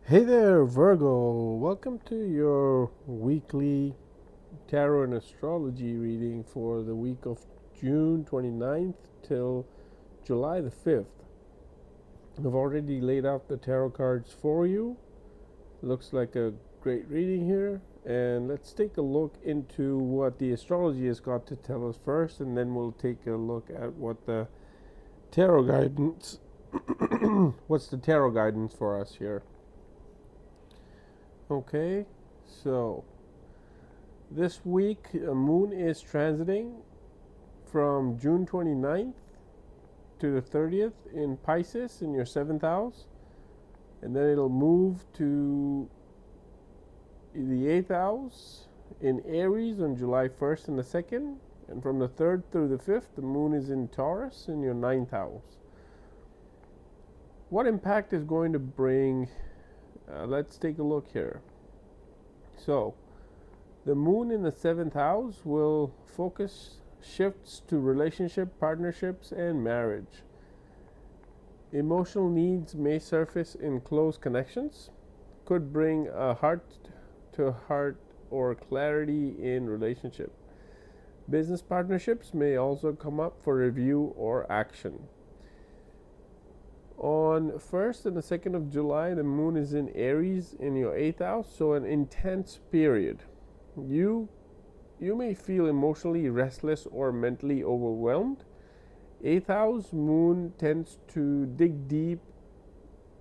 Hey there, Virgo. Welcome to your weekly tarot and astrology reading for the week of June 29th till July the 5th. I've already laid out the tarot cards for you. Looks like a great reading here. And let's take a look into what the astrology has got to tell us first, and then we'll take a look at what the tarot guidance what's the tarot guidance for us here. Okay, so this week, Moon is transiting from June 29th to the 30th in Pisces in your 7th house. And then it'll move to the 8th house in Aries on July 1st and the 2nd. And from the 3rd through the 5th, the Moon is in Taurus in your 9th house. What impact is going to bring? Let's take a look here. So, the Moon in the 7th house will focus shifts to relationship, partnerships, and marriage. Emotional needs may surface in close connections, could bring a heart to heart or clarity in relationship. Business partnerships may also come up for review or action. On 1st and the 2nd of July, the Moon is in Aries in your 8th house, so an intense period. You may feel emotionally restless or mentally overwhelmed. 8th house Moon tends to dig deep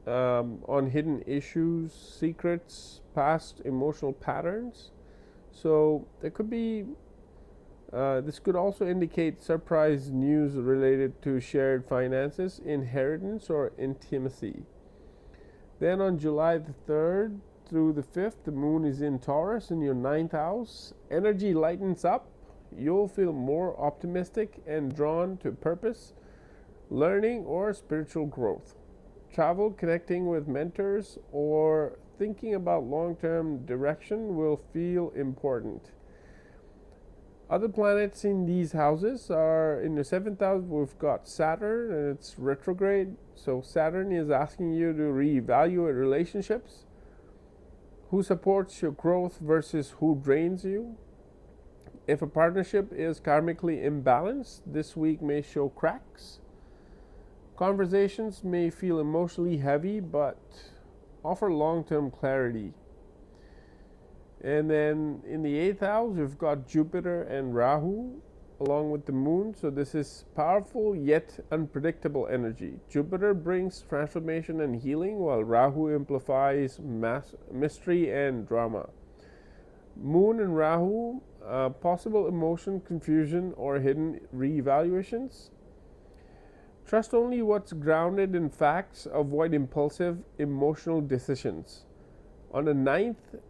on hidden issues, secrets, past emotional patterns. So there could be, this could also indicate surprise news related to shared finances, inheritance, or intimacy. Then on July the 3rd through the 5th, the Moon is in Taurus in your 9th house. Energy lightens up. You'll feel more optimistic and drawn to purpose, learning, or spiritual growth. Travel, connecting with mentors, or thinking about long-term direction will feel important. Other planets in these houses are in the 7th house. We've got Saturn, and it's retrograde. So Saturn is asking you to reevaluate relationships. Who supports your growth versus who drains you? If a partnership is karmically imbalanced, this week may show cracks. Conversations may feel emotionally heavy but offer long-term clarity. And then in the 8th house, we've got Jupiter and Rahu along with the Moon. So this is powerful yet unpredictable energy. Jupiter brings transformation and healing, while Rahu amplifies mystery and drama. Moon and Rahu, possible emotion, confusion, or hidden reevaluations. Trust only what's grounded in facts. Avoid impulsive, emotional decisions. On the 9th,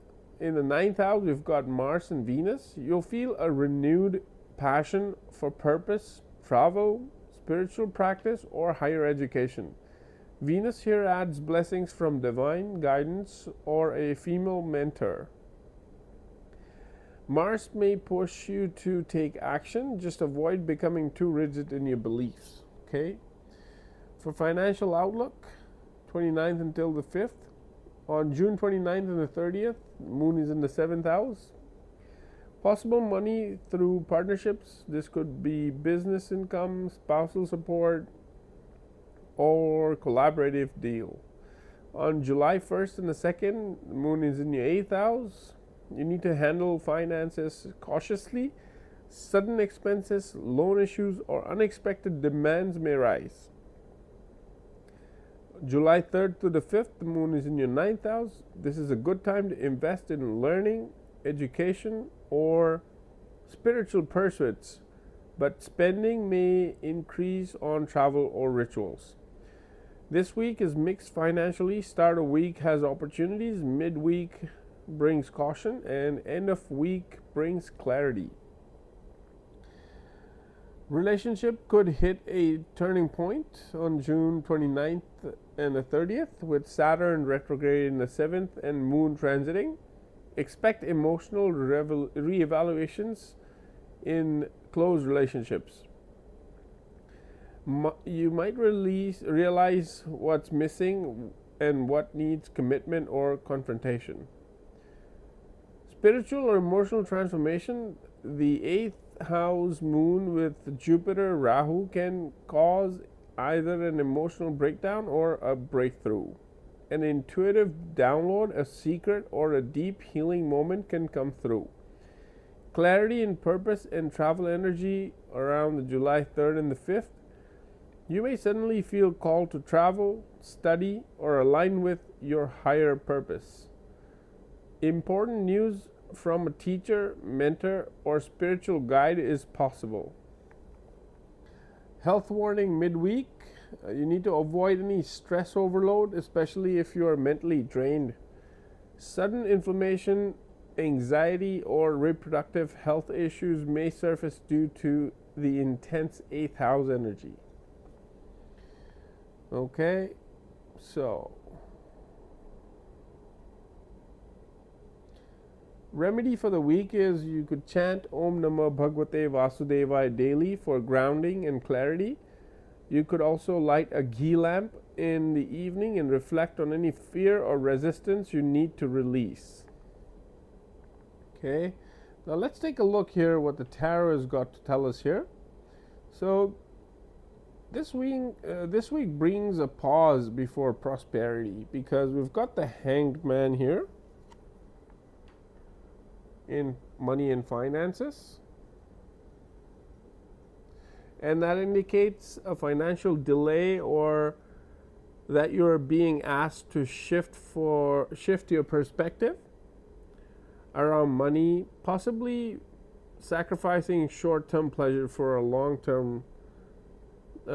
in the 9th house, we've got Mars and Venus. You'll feel a renewed passion for purpose, travel, spiritual practice, or higher education. Venus here adds blessings from divine guidance or a female mentor. Mars may push you to take action. Just avoid becoming too rigid in your beliefs. Okay? For financial outlook, 29th until the 5th. On June 29th and the 30th, Moon is in the 7th house. Possible money through partnerships. This could be business income, spousal support, or collaborative deal. On July 1st and the 2nd, the Moon is in your 8th house. You need to handle finances cautiously. Sudden expenses, loan issues, or unexpected demands may rise. July 3rd to the 5th, the Moon is in your 9th house. This is a good time to invest in learning, education, or spiritual pursuits, but spending may increase on travel or rituals. This week is mixed financially. Start of week has opportunities, midweek brings caution, and end of week brings clarity. Relationship could hit a turning point on June 29th and the 30th with Saturn retrograde in the 7th and Moon transiting. Expect emotional reevaluations in close relationships. You might realize what's missing and what needs commitment or confrontation. Spiritual or emotional transformation, the eighth house moon with Jupiter Rahu can cause either an emotional breakdown or a breakthrough. An intuitive download, a secret, or a deep healing moment can come through. Clarity in purpose and travel energy around the July 3rd and the 5th. You may suddenly feel called to travel, study, or align with your higher purpose. Important news from a teacher, mentor, or spiritual guide is possible. Health warning midweek. You need to avoid any stress overload, especially if you are mentally drained. Sudden inflammation, anxiety, or reproductive health issues may surface due to the intense 8th house energy. Okay, so remedy for the week is you could chant Om Namah Bhagavate Vasudevaya daily for grounding and clarity. You could also light a ghee lamp in the evening and reflect on any fear or resistance you need to release. Okay, now let's take a look here what the tarot has got to tell us here. So this week brings a pause before prosperity, because we've got the Hanged Man here in money and finances, and that indicates a financial delay, or that you're being asked to shift your perspective around money, possibly sacrificing short-term pleasure for a long-term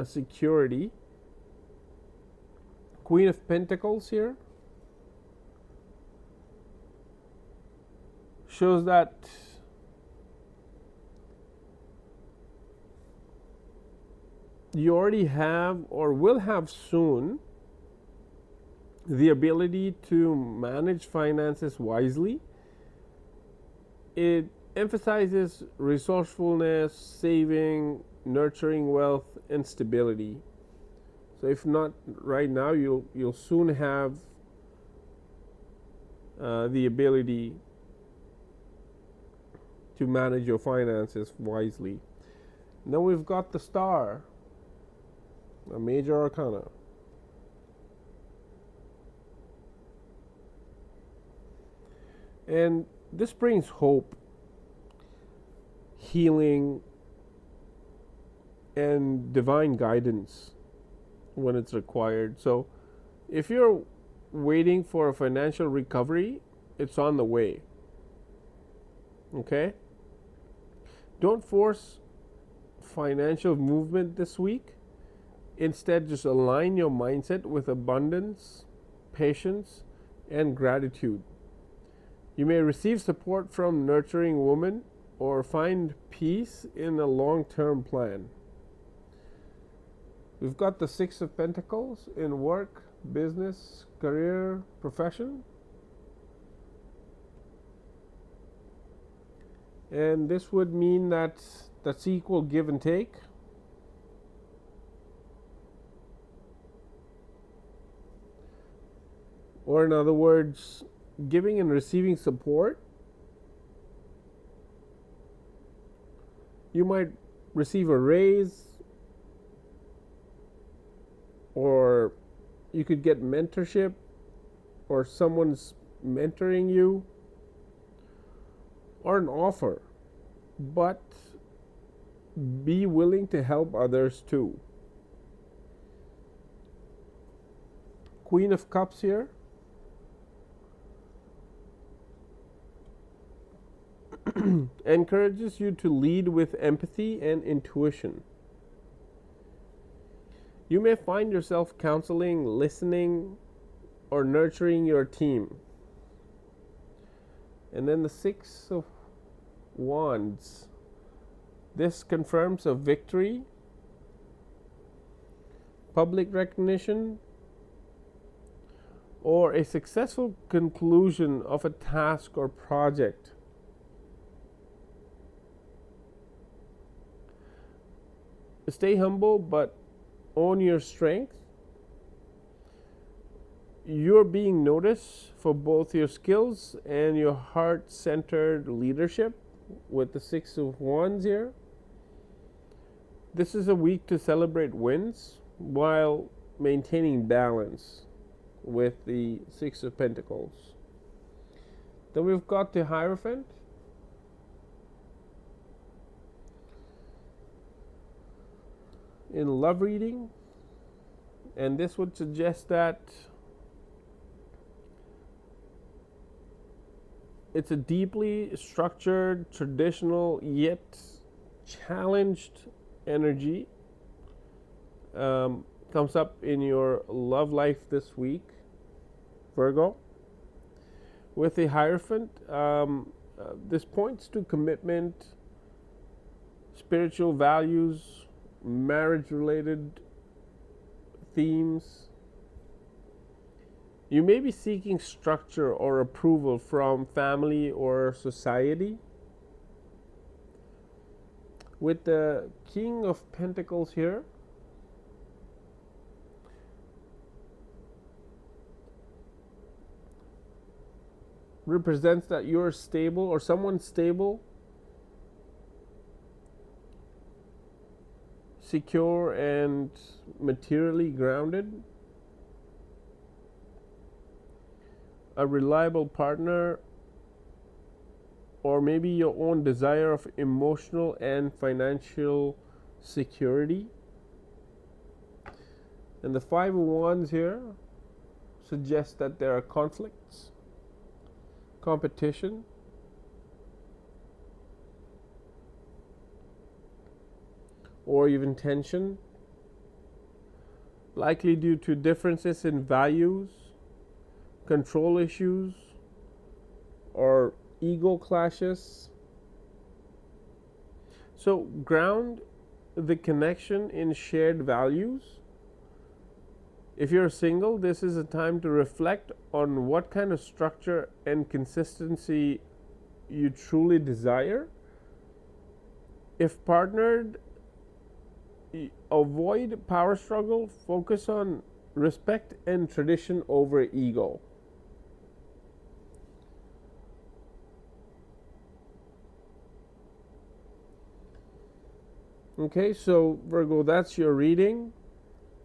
security. Queen of Pentacles here shows that you already have or will have soon the ability to manage finances wisely. It emphasizes resourcefulness, saving, nurturing wealth, and stability. So if not right now, you'll soon have the ability to manage your finances wisely. Now we've got the Star, a major arcana. And this brings hope, healing, and divine guidance when it's required. So if you're waiting for a financial recovery, it's on the way. Okay? Don't force financial movement this week. Instead, just align your mindset with abundance, patience, and gratitude. You may receive support from nurturing women or find peace in a long-term plan. We've got the Six of Pentacles in work, business, career, profession. And this would mean that that's equal give and take. Or in other words, giving and receiving support. You might receive a raise, or you could get mentorship, or someone's mentoring you, or an offer. But be willing to help others too. Queen of Cups here. Encourages you to lead with empathy and intuition. You may find yourself counseling, listening, or nurturing your team. And then the Six of Wands. This confirms a victory, public recognition, or a successful conclusion of a task or project. Stay humble, but own your strength. you're being noticed for both your skills and your heart-centered leadership with the Six of Wands here. This is a week to celebrate wins while maintaining balance with the Six of Pentacles. Then we've got the Hierophant. In love reading, and this would suggest that it's a deeply structured, traditional, yet challenged energy comes up in your love life this week, Virgo. With the Hierophant, this points to commitment, spiritual values, marriage-related themes. You may be seeking structure or approval from family or society. With the King of Pentacles here, represents that you're stable or someone's stable, secure, and materially grounded. A reliable partner, or maybe your own desire of emotional and financial security. And the Five of Wands here suggests that there are conflicts, competition, or even tension, likely due to differences in values, control issues, or ego clashes. So ground the connection in shared values. If you're single, this is a time to reflect on what kind of structure and consistency you truly desire. If partnered, avoid power struggle, focus on respect and tradition over ego. Okay, so Virgo, that's your reading.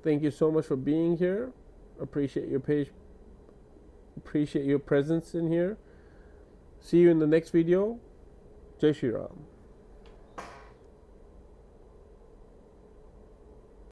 Thank you so much for being here. Appreciate your appreciate your presence in here. See you in the next video. Jai Shri Ram.